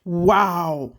Wow!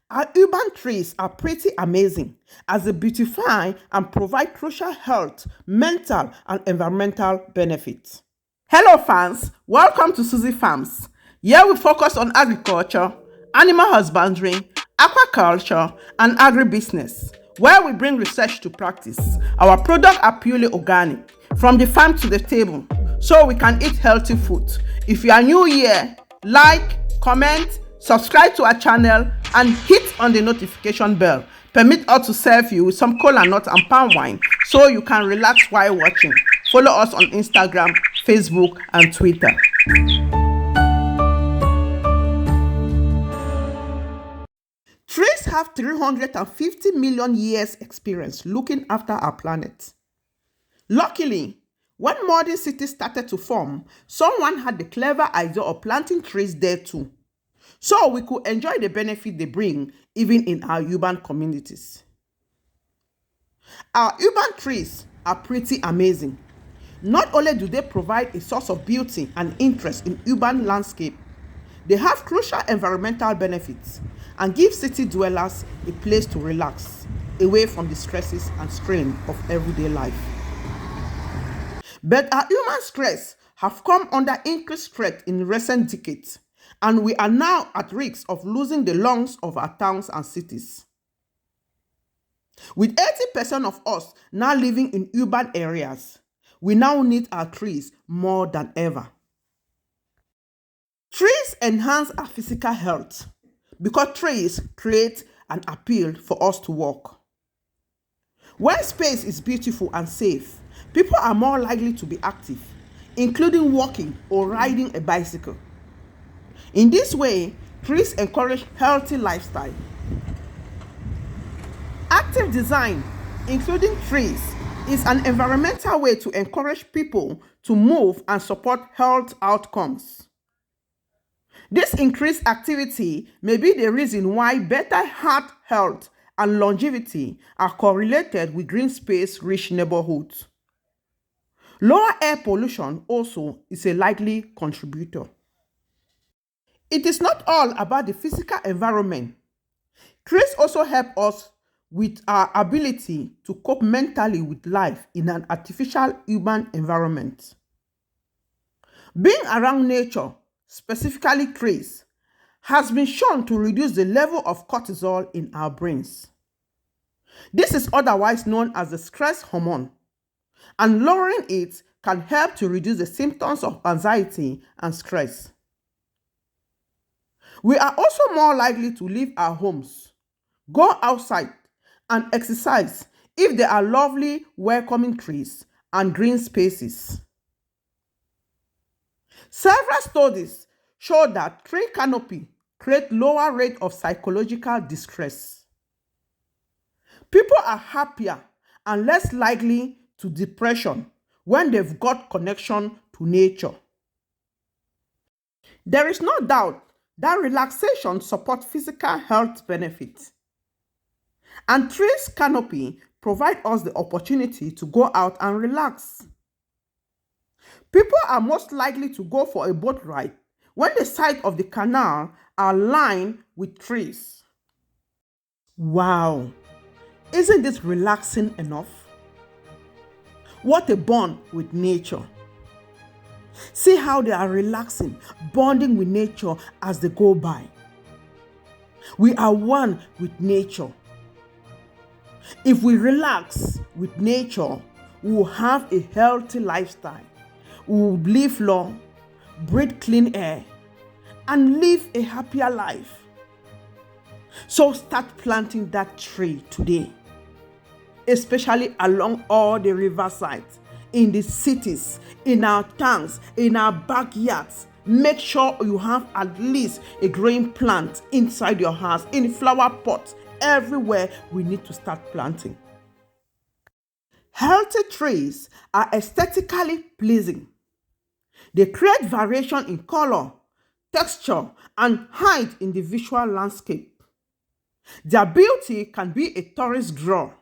Our urban trees are pretty amazing as they beautify and provide crucial health, mental, and environmental benefits. Hello, fans. Welcome to Susie Farms. Here we focus on agriculture, animal husbandry, aquaculture, and agribusiness, where we bring research to practice. Our products are purely organic, from the farm to the table, so we can eat healthy food. If you are new here, like, comment, subscribe to our channel, and hit on the notification bell. Permit us to serve you with some cola nut and palm wine so you can relax while watching. Follow us on Instagram, Facebook, and Twitter. Trees have 350 million years experience looking after our planet. Luckily, when modern cities started to form, someone had the clever idea of planting trees there too, so we could enjoy the benefit they bring even in our urban communities. Our urban trees are pretty amazing. Not only do they provide a source of beauty and interest in urban landscape, they have crucial environmental benefits and give city dwellers a place to relax away from the stresses and strain of everyday life. But our human stress have come under increased threat in recent decades, and we are now at risk of losing the lungs of our towns and cities. With 80% of us now living in urban areas, we now need our trees more than ever. Trees enhance our physical health because trees create an appeal for us to walk. When space is beautiful and safe, people are more likely to be active, including walking or riding a bicycle. In this way, trees encourage healthy lifestyle. Active design, including trees, is an environmental way to encourage people to move and support health outcomes. This increased activity may be the reason why better heart health and longevity are correlated with green space-rich neighborhoods. Lower air pollution also is a likely contributor. It is not all about the physical environment. Trees also help us with our ability to cope mentally with life in an artificial urban environment. Being around nature, specifically trees, has been shown to reduce the level of cortisol in our brains. This is otherwise known as the stress hormone, and lowering it can help to reduce the symptoms of anxiety and stress. We are also more likely to leave our homes, go outside, and exercise if there are lovely, welcoming trees and green spaces. Several studies show that tree canopy create lower rate of psychological distress. People are happier and less likely to depression when they've got connection to nature. There is no doubt that relaxation supports physical health benefits. And trees canopy provide us the opportunity to go out and relax. People are most likely to go for a boat ride when the side of the canal are lined with trees. Wow! Isn't this relaxing enough? What a bond with nature. See how they are relaxing, bonding with nature as they go by. We are one with nature. If we relax with nature, we will have a healthy lifestyle. We will live long, breathe clean air, and live a happier life. So start planting that tree today, especially along all the riversides, in the cities, in our towns, in our backyards. Make sure you have at least a growing plant inside your house, in flower pots. Everywhere we need to start planting. Healthy trees are aesthetically pleasing. They create variation in color, texture, and height in the visual landscape. Their beauty can be a tourist draw.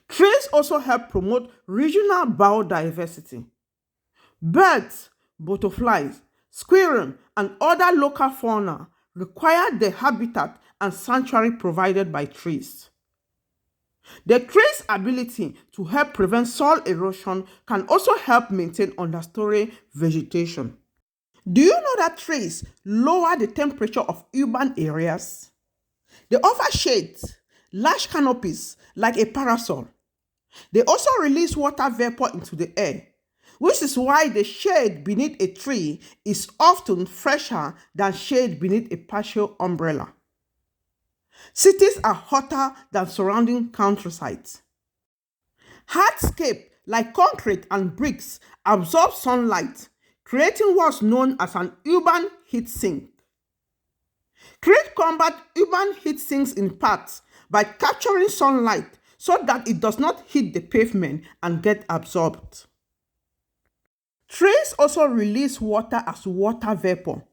Trees also help promote regional biodiversity. Birds, butterflies, squirrels, and other local fauna require the habitat and sanctuary provided by trees. The tree's ability to help prevent soil erosion can also help maintain understory vegetation. Do you know that trees lower the temperature of urban areas? They offer shade, large canopies like a parasol. They also release water vapor into the air, which is why the shade beneath a tree is often fresher than shade beneath a partial umbrella. Cities are hotter than surrounding countrysides. Hardscape like concrete and bricks absorb sunlight, creating what's known as an urban heat sink. Trees combat urban heat sinks in part by capturing sunlight so that it does not hit the pavement and get absorbed. Trees also release water as water vapor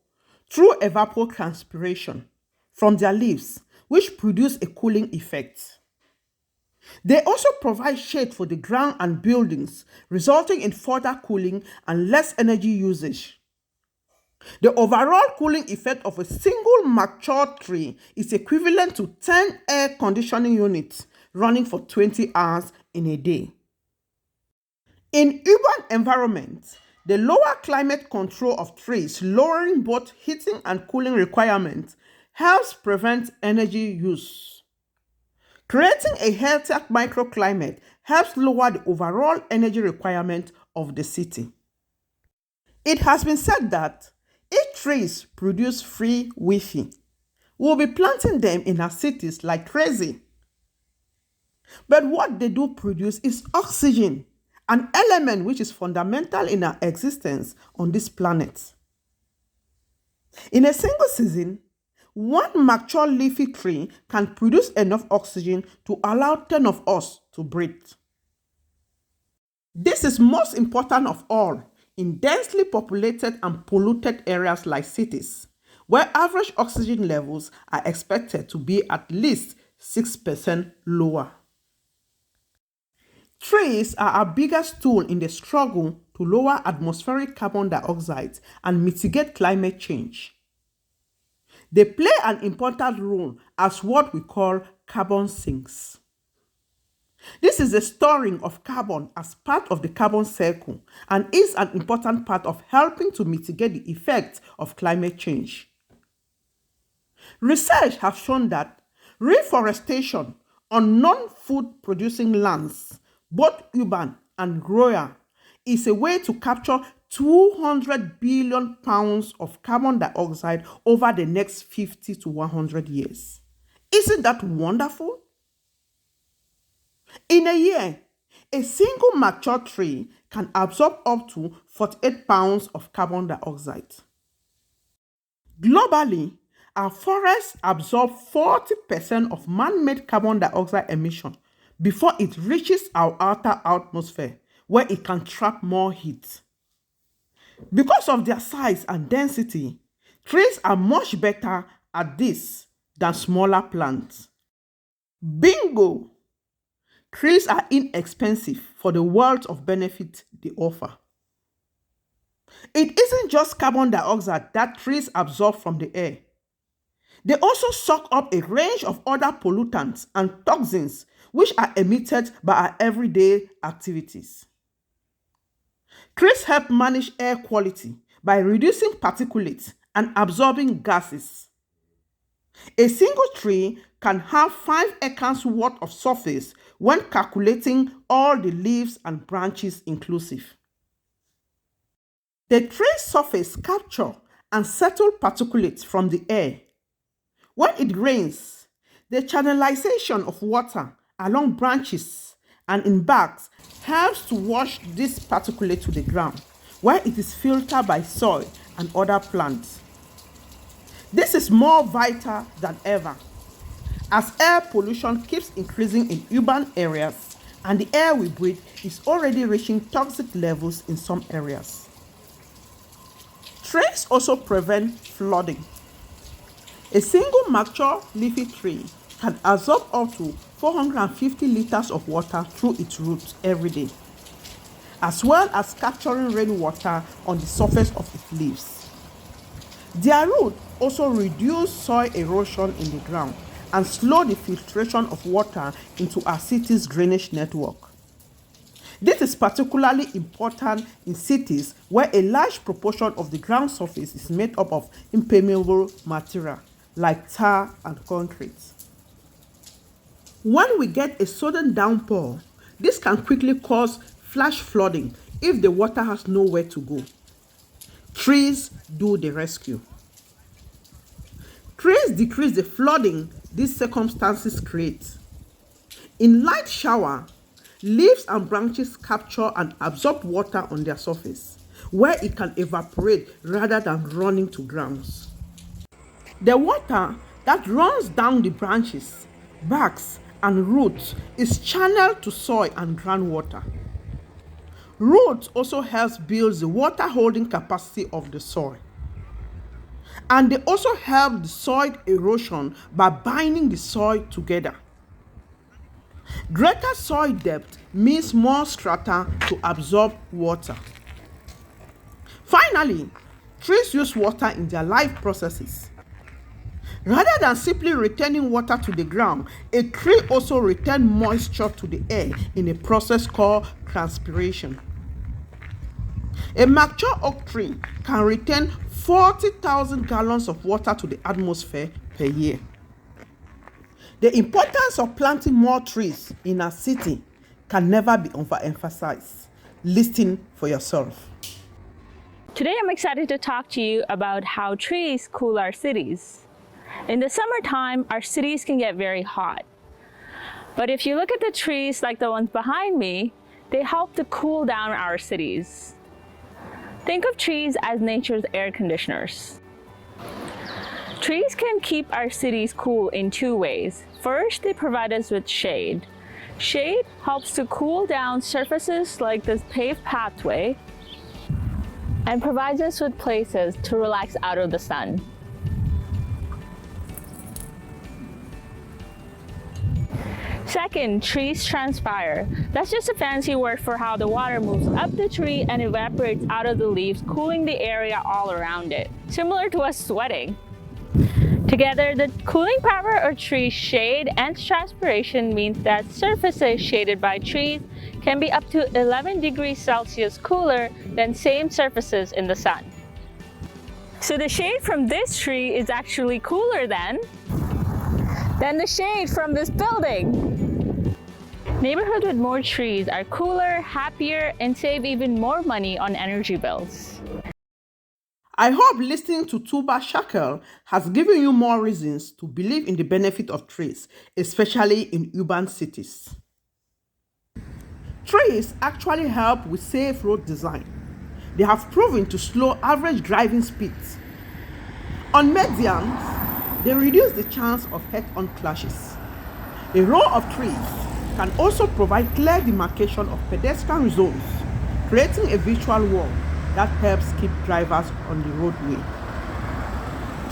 through evapotranspiration from their leaves, which produce a cooling effect. They also provide shade for the ground and buildings, resulting in further cooling and less energy usage. The overall cooling effect of a single mature tree is equivalent to 10 air conditioning units running for 20 hours in a day. In urban environments, the lower climate control of trees, lowering both heating and cooling requirements, helps prevent energy use. Creating a healthier microclimate helps lower the overall energy requirement of the city. It has been said that if trees produce free Wi-Fi, we'll be planting them in our cities like crazy. But what they do produce is oxygen, an element which is fundamental in our existence on this planet. In a single season, one mature leafy tree can produce enough oxygen to allow 10 of us to breathe. This is most important of all in densely populated and polluted areas like cities, where average oxygen levels are expected to be at least 6% lower. Trees are our biggest tool in the struggle to lower atmospheric carbon dioxide and mitigate climate change. They play an important role as what we call carbon sinks. This is the storing of carbon as part of the carbon cycle and is an important part of helping to mitigate the effects of climate change. Research has shown that reforestation on non-food producing lands, both urban and rural, is a way to capture 200 billion pounds of carbon dioxide over the next 50 to 100 years. Isn't that wonderful? In a year, a single mature tree can absorb up to 48 pounds of carbon dioxide. Globally, our forests absorb 40% of man-made carbon dioxide emission before it reaches our outer atmosphere, where it can trap more heat. Because of their size and density, trees are much better at this than smaller plants. Bingo! Trees are inexpensive for the wealth of benefit they offer. It isn't just carbon dioxide that trees absorb from the air. They also suck up a range of other pollutants and toxins which are emitted by our everyday activities. Trees help manage air quality by reducing particulates and absorbing gases. A single tree can have 5 acres worth of surface when calculating all the leaves and branches inclusive. The tree's surface captures and settles particulates from the air. When it rains, the channelization of water along branches and in barks helps to wash this particulate to the ground, where it is filtered by soil and other plants. This is more vital than ever, as air pollution keeps increasing in urban areas and the air we breathe is already reaching toxic levels in some areas. Trees also prevent flooding. A single mature leafy tree can absorb up to 450 liters of water through its roots every day, as well as capturing rainwater on the surface of its leaves. Their roots also reduce soil erosion in the ground and slow the filtration of water into our city's drainage network. This is particularly important in cities where a large proportion of the ground surface is made up of impermeable material like tar and concrete. When we get a sudden downpour, this can quickly cause flash flooding if the water has nowhere to go. Trees do the rescue. Trees decrease the flooding these circumstances create. In light shower, leaves and branches capture and absorb water on their surface, where it can evaporate rather than running to grounds. The water that runs down the branches, barks, and roots is channeled to soil and groundwater. Roots also helps build the water holding capacity of the soil. And they also help the soil erosion by binding the soil together. Greater soil depth means more strata to absorb water. Finally, trees use water in their life processes. Rather than simply returning water to the ground, a tree also retains moisture to the air in a process called transpiration. A mature oak tree can return 40,000 gallons of water to the atmosphere per year. The importance of planting more trees in a city can never be overemphasized. Listen for yourself. Today I'm excited to talk to you about how trees cool our cities. In the summertime, our cities can get very hot. But if you look at the trees like the ones behind me, they help to cool down our cities. Think of trees as nature's air conditioners. Trees can keep our cities cool in two ways. First, they provide us with shade. Shade helps to cool down surfaces like this paved pathway and provides us with places to relax out of the sun. Second, trees transpire. That's just a fancy word for how the water moves up the tree and evaporates out of the leaves, cooling the area all around it, similar to us sweating. Together, the cooling power of trees' shade and transpiration means that surfaces shaded by trees can be up to 11 degrees Celsius cooler than same surfaces in the sun. So the shade from this tree is actually cooler than the shade from this building. Neighborhoods with more trees are cooler, happier, and save even more money on energy bills. I hope listening to Tuba Shakel has given you more reasons to believe in the benefit of trees, especially in urban cities. Trees actually help with safe road design. They have proven to slow average driving speeds. On medians, they reduce the chance of head-on clashes. A row of trees can also provide clear demarcation of pedestrian zones, creating a visual wall that helps keep drivers on the roadway.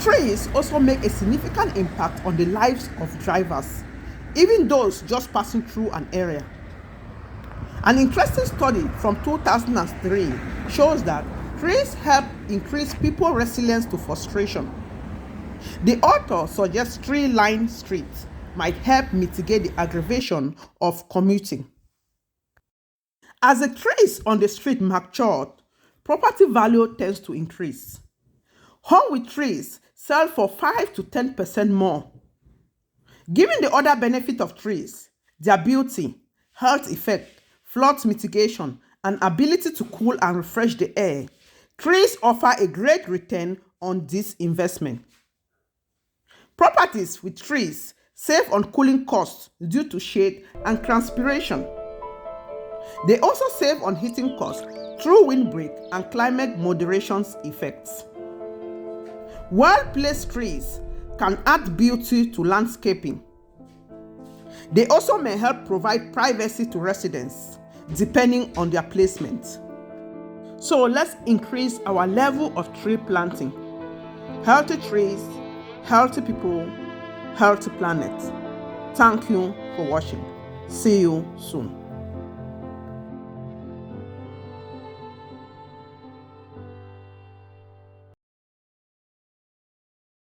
Trees also make a significant impact on the lives of drivers, even those just passing through an area. An interesting study from 2003 shows that trees help increase people's resilience to frustration. The author suggests tree-lined streets might help mitigate the aggravation of commuting. As the trees on the street matured, property value tends to increase. Homes with trees sell for 5 to 10% more. Given the other benefit of trees, their beauty, health effect, flood mitigation, and ability to cool and refresh the air, trees offer a great return on this investment. Properties with trees save on cooling costs due to shade and transpiration. They also save on heating costs through windbreak and climate moderation effects. Well-placed trees can add beauty to landscaping. They also may help provide privacy to residents, depending on their placement. So let's increase our level of tree planting. Healthy trees, healthy people, healthy planet. Thank you for watching. See you soon.